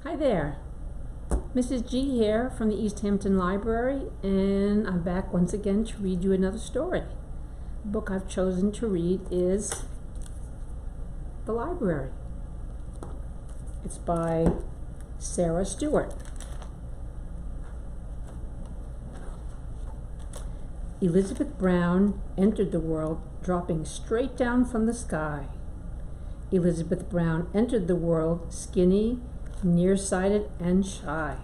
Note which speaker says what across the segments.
Speaker 1: Hi there, Mrs. G here from the East Hampton Library, and I'm back once again to read you another story. The book I've chosen to read is The Library. It's by Sarah Stewart. Elizabeth Brown entered the world dropping straight down from the sky. Elizabeth Brown entered the world skinny, nearsighted, and shy.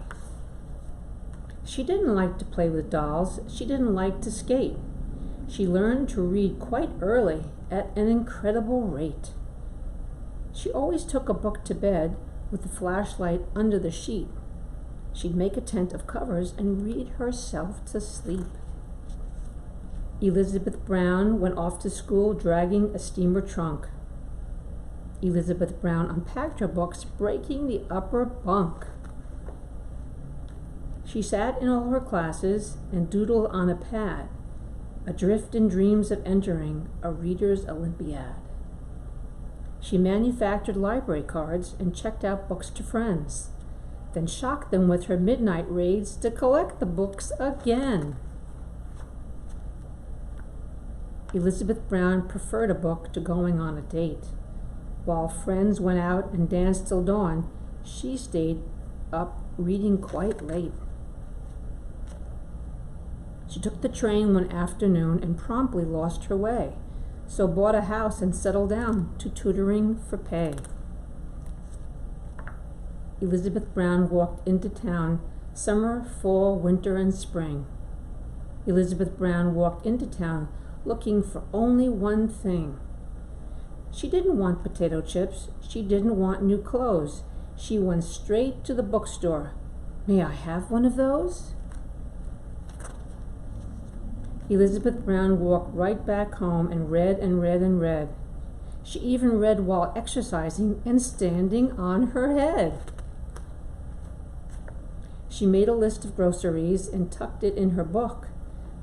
Speaker 1: She didn't like to play with dolls. She didn't like to skate. She learned to read quite early at an incredible rate. She always took a book to bed with the flashlight under the sheet. She'd make a tent of covers and read herself to sleep. Elizabeth Brown went off to school dragging a steamer trunk. Elizabeth Brown unpacked her books, breaking the upper bunk. She sat in all her classes and doodled on a pad, adrift in dreams of entering a reader's Olympiad. She manufactured library cards and checked out books to friends, then shocked them with her midnight raids to collect the books again. Elizabeth Brown preferred a book to going on a date. While friends went out and danced till dawn, she stayed up reading quite late. She took the train one afternoon and promptly lost her way, so bought a house and settled down to tutoring for pay. Elizabeth Brown walked into town summer, fall, winter, and spring. Elizabeth Brown walked into town looking for only one thing. She didn't want potato chips. She didn't want new clothes. She went straight to the bookstore. May I have one of those? Elizabeth Brown walked right back home and read and read and read. She even read while exercising and standing on her head. She made a list of groceries and tucked it in her book,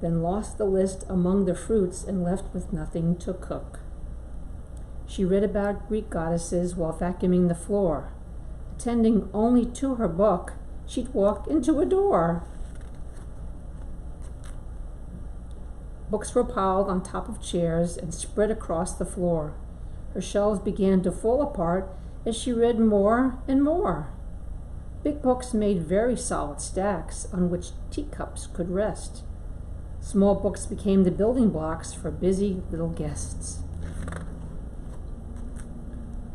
Speaker 1: then lost the list among the fruits and left with nothing to cook. She read about Greek goddesses while vacuuming the floor. Attending only to her book, she'd walk into a door. Books were piled on top of chairs and spread across the floor. Her shelves began to fall apart as she read more and more. Big books made very solid stacks on which teacups could rest. Small books became the building blocks for busy little guests.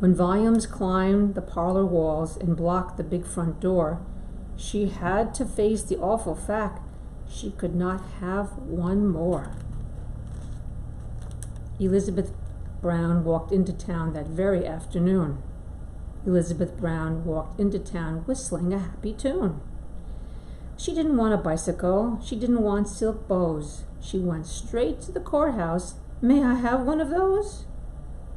Speaker 1: When volumes climbed the parlor walls and blocked the big front door, she had to face the awful fact she could not have one more. Elizabeth Brown walked into town that very afternoon. Elizabeth Brown walked into town whistling a happy tune. She didn't want a bicycle. She didn't want silk bows. She went straight to the courthouse. May I have one of those?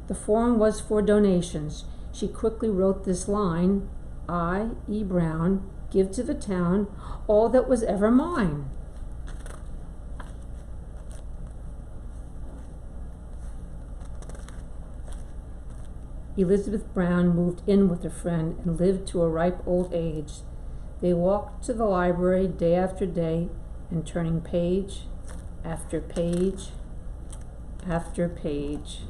Speaker 1: The form was for donations. She quickly wrote this line, I, E. Brown, give to the town all that was ever mine. Elizabeth Brown moved in with a friend and lived to a ripe old age. They walked to the library day after day and turning page after page after page.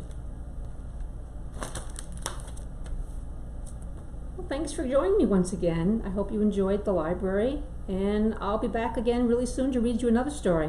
Speaker 1: Well, thanks for joining me once again. I hope you enjoyed the library, and I'll be back again really soon to read you another story.